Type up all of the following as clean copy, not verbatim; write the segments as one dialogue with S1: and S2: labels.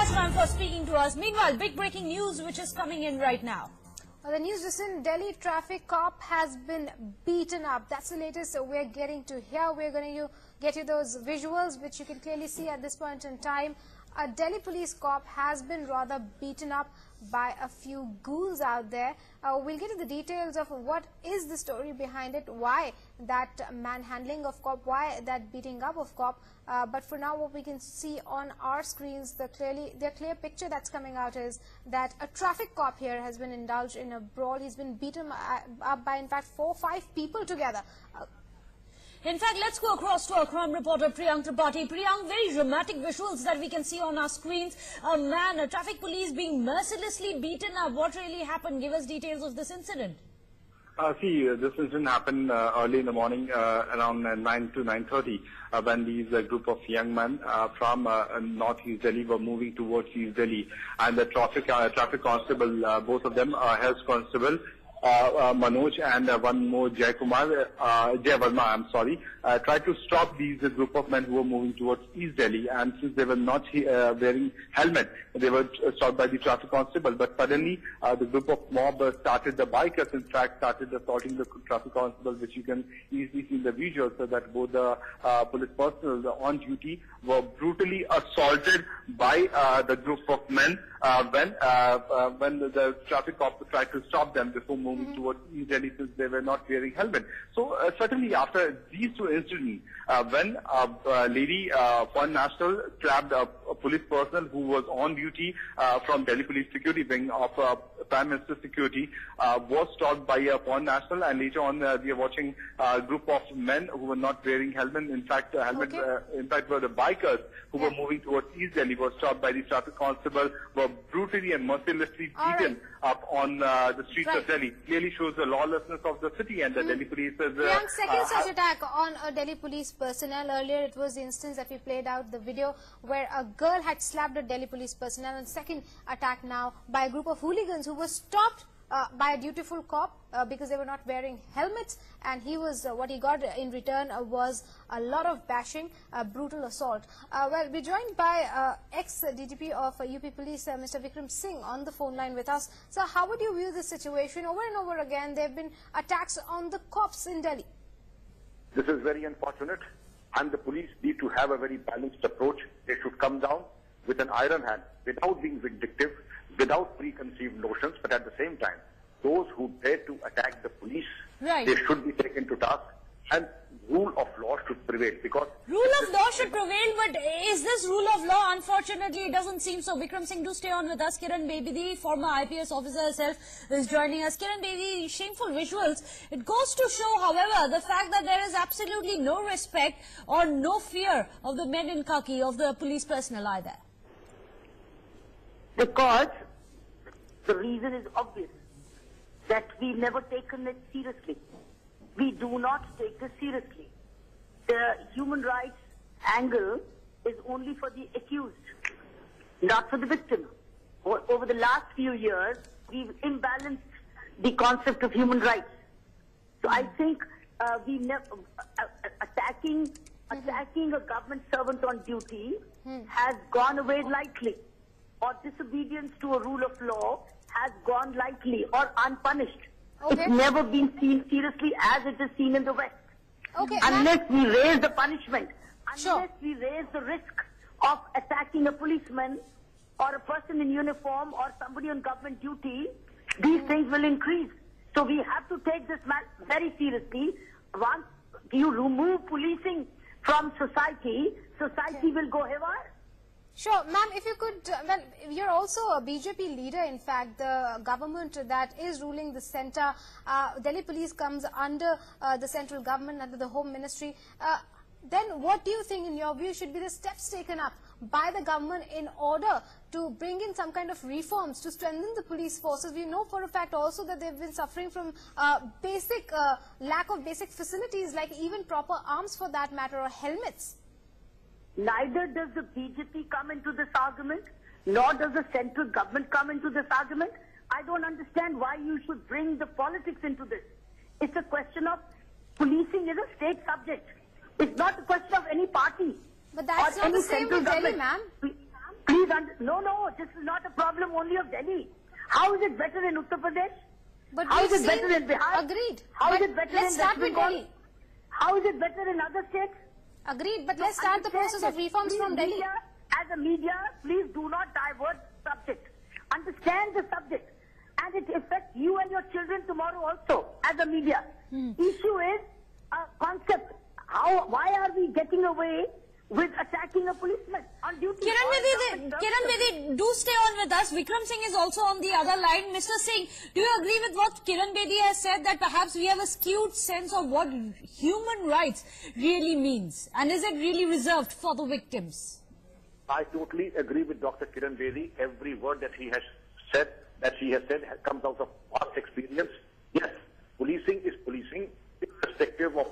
S1: Yes, ma'am, for speaking to us. Meanwhile, big breaking news which is coming in right now.
S2: The news is in Delhi traffic cop has been beaten up. That's the latest we're getting to here. We're going to get you those visuals which you can clearly see at this point in time. A Delhi police cop has been rather beaten up by a few ghouls out there. We'll get to the details of what is the story behind it, why that manhandling of cop, why that beating up of cop. But for now, what we can see on our screens, the clear picture that's coming out is that a traffic cop here has been indulged in a brawl. He's been beaten up by, in fact, 4 or 5 people together.
S1: In fact, let's go across to our crime reporter Priyank Tripathi. Priyank, very dramatic visuals that we can see on our screens. A traffic police being mercilessly beaten up. What really happened? Give us details of this incident.
S3: This incident happened early in the morning, around 9 to 9:30, when these group of young men from northeast Delhi were moving towards East Delhi, and the traffic constable, both of them, health constable, Manoj and one more Jai Verma, tried to stop these group of men who were moving towards East Delhi, and since they were not wearing helmet, they were stopped by the traffic constable. But suddenly, the group of mob started, the bikers in fact started assaulting the traffic constable, which you can easily see in the visuals, so that both the police personnel on duty were brutally assaulted by the group of men when the traffic cop tried to stop them before moving towards East Delhi, since they were not wearing helmet. So certainly after these two incidents, when a lady, Point National, trapped a police personnel who was on duty from Delhi Police Security Wing of Prime Minister Security, was stopped by Point National, and later on we are watching a group of men who were not wearing helmet. In fact, were the bikers who were moving towards East Delhi, were stopped by the traffic constable, were brutally and mercilessly beaten up on the streets of Delhi. Clearly shows the lawlessness of the city, and the Delhi police is...
S2: second such attack on a Delhi police personnel. Earlier it was the instance that we played out the video where a girl had slapped a Delhi police personnel, and second attack now by a group of hooligans who were stopped by a dutiful cop because they were not wearing helmets, and he was what he got in return was a lot of bashing, brutal assault. Well, we're joined by ex-DGP of UP Police, Mr. Vikram Singh, on the phone line with us. So how would you view this situation? Over and over again, there have been attacks on the cops in Delhi.
S4: This is very unfortunate, and the police need to have a very balanced approach. They should come down with an iron hand, without being vindictive, without preconceived notions, but at the same time, those who dare to attack the police, they should be taken to task, and rule of law should prevail. Because
S1: rule of law should prevail, but is this rule of law? Unfortunately, it doesn't seem so. Vikram Singh, do stay on with us. Kiran Bedi, the former IPS officer herself, is joining us. Kiran Bedi, shameful visuals. It goes to show, however, the fact that there is absolutely no respect or no fear of the men in khaki, of the police personnel either.
S5: Because the reason is obvious, that we've never taken it seriously. We do not take this seriously. The human rights angle is only for the accused, not for the victim. Over the last few years, we've imbalanced the concept of human rights. So I think we never attacking a government servant on duty has gone away lightly, or disobedience to a rule of law has gone lightly or unpunished. It's never been seen seriously as it is seen in the West. Unless we raise the punishment, unless we raise the risk of attacking a policeman or a person in uniform or somebody on government duty, these things will increase. So we have to take this very seriously. Once you remove policing from society, society will go haywire.
S2: Sure, ma'am, if you could, well, you're also a BJP leader, in fact, the government that is ruling the centre. Delhi police comes under the central government, under the Home Ministry. Then what do you think, in your view, should be the steps taken up by the government in order to bring in some kind of reforms to strengthen the police forces? We know for a fact also that they've been suffering from lack of basic facilities, like even proper arms for that matter, or helmets.
S5: Neither does the BJP come into this argument, nor does the central government come into this argument. I don't understand why you should bring the politics into this. It's a question of policing is a state subject. It's not a question of any party.
S2: But that's not the same with Delhi, ma'am.
S5: Please, no, this is not a problem only of Delhi. How is it better in Uttar Pradesh?
S2: But
S5: How is
S2: we've
S5: it better
S2: seen-
S5: in Bihar?
S2: Agreed.
S5: How is
S2: But
S5: it better
S2: let's
S5: in
S2: start
S5: West
S2: with
S5: Bengal?
S2: Delhi.
S5: How is it better in other states?
S2: Agreed, but let's start the process of reforms from Delhi.
S5: As a media, please do not divert the subject. Understand the subject. And it affects you and your children tomorrow also, as a media. Issue is a concept. Why are we getting away with attacking a policeman on duty?
S1: Kiran Bedi, do stay on with us. Vikram Singh is also on the other line. Mr. Singh, do you agree with what Kiran Bedi has said, that perhaps we have a skewed sense of what human rights really means? And is it really reserved for the victims?
S4: I totally agree with Dr. Kiran Bedi. Every word that he has said, comes out of past experience. Yes, policing is policing, irrespective of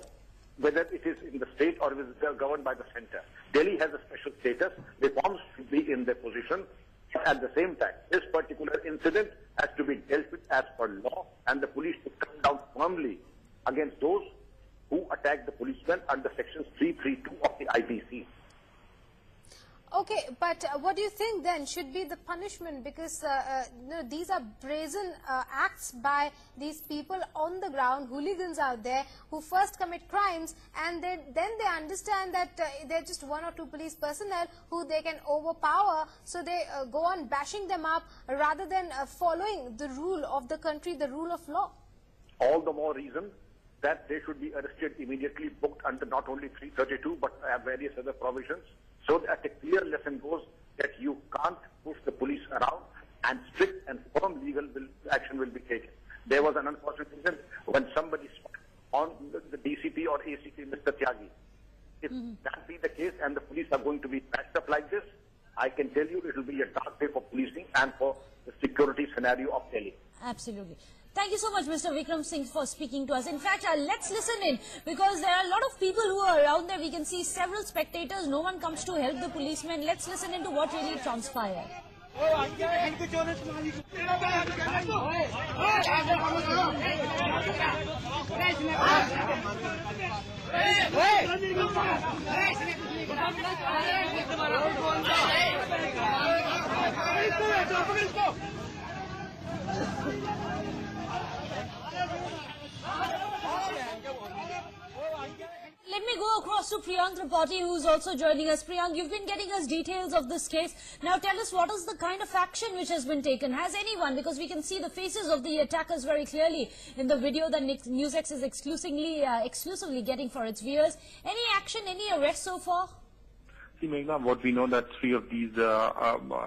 S4: whether it is in the state or it is governed by the center. Delhi has a special status. Reforms should be in their position. At the same time, this particular incident has to be dealt with as per law, and the police should come down firmly against those who attack the policemen under Section 332 of the IPC.
S2: Okay, but what do you think then should be the punishment? Because these are brazen acts by these people on the ground, hooligans out there, who first commit crimes, and then they understand that they're just one or two police personnel who they can overpower, so they go on bashing them up rather than following the rule of the country, the rule of law.
S4: All the more reason that they should be arrested immediately, booked under not only 332 but various other provisions, so that a clear lesson goes that you can't push the police around, and strict and firm legal action will be taken. There was an unfortunate incident when somebody struck on the DCP or ACP, Mr. Tyagi. If that be the case and the police are going to be patched up like this, I can tell you it will be a dark day for policing and for the security scenario of Delhi.
S1: Absolutely. Thank you so much, Mr. Vikram Singh, for speaking to us. In fact, let's listen in, because there are a lot of people who are around there. We can see several spectators. No one comes to help the policemen. Let's listen into what really transpired. Let me go across to Priyank Tripathi, who's also joining us. Priyank, you've been getting us details of this case. Now tell us, what is the kind of action which has been taken? Has anyone, because we can see the faces of the attackers very clearly in the video that NewsX is exclusively getting for its viewers. Any action, any arrests so far?
S3: See, Meghna, what we know that three of the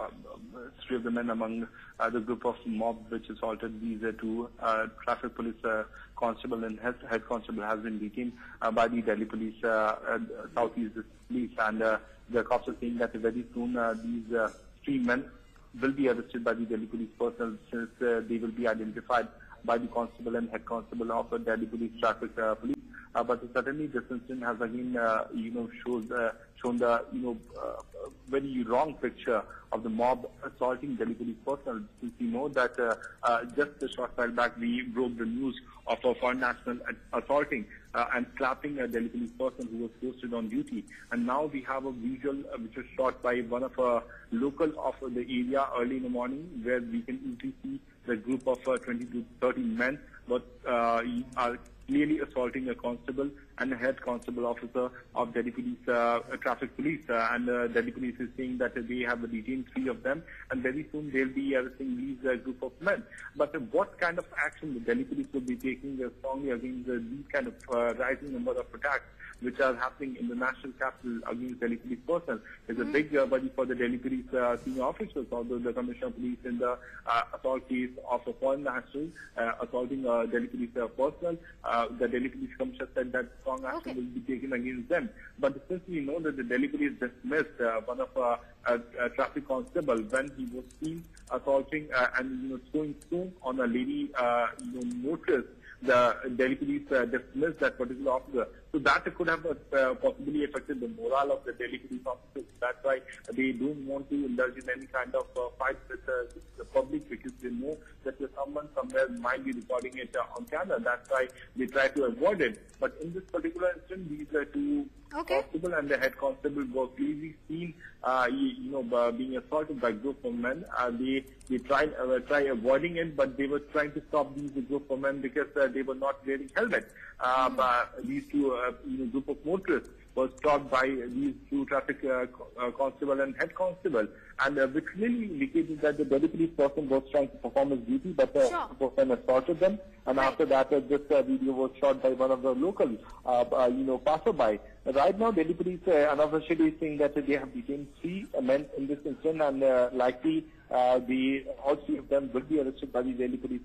S3: men among the group of mob which assaulted these two traffic police constable and head constable has been detained by the Delhi police, Southeast police, and the cops are saying that very soon these three men will be arrested by the Delhi police personnel, since they will be identified by the constable and head constable of Delhi police traffic police. But certainly this incident has again, shown the, very wrong picture of the mob assaulting Delhi police personnel. Since we know that just a short while back we broke the news of a foreign national assaulting and slapping a Delhi police person who was posted on duty. And now we have a visual which was shot by one of local of the area early in the morning, where we can easily see the group of 20 to 30 men but are clearly assaulting a constable and a head constable officer of Delhi Police Traffic Police. And Delhi Police is saying that they have detained three of them, and very soon they'll be arresting these group of men. But what kind of action the Delhi Police will be taking strongly against these kind of rising number of attacks which are happening in the national capital against Delhi Police personnel is a big worry for the Delhi Police senior officers. Although the Commissioner of Police in the assault case of a foreign national assaulting Delhi Police personnel, the Delhi Police Commissioner said that strong action will be taken against them. But since we know that the Delhi Police dismissed one of a traffic constable when he was seen assaulting and throwing stone on a lady motorist, the Delhi Police dismissed that particular officer.
S6: So that could have possibly affected the morale of the Delhi police officers. That's why they don't want to indulge in any kind of fight with the public, because they know that someone somewhere might be recording it on camera. That's why they try to avoid it. But in this particular instance, these two constable and the head constable were clearly seen, being assaulted by a group of men. They try avoiding it, but they were trying to stop these group of men because they were not wearing helmets. These two group of motorists was stopped by these two traffic constable and head constable, and which clearly indicated that the Delhi police person was trying to perform his duty, but the person assaulted them. And after that, this video was shot by one of the local, passerby. Right now, Delhi police unofficially saying that they have detained 3 men in this incident, and likely all 3 of them will be arrested by the Delhi police.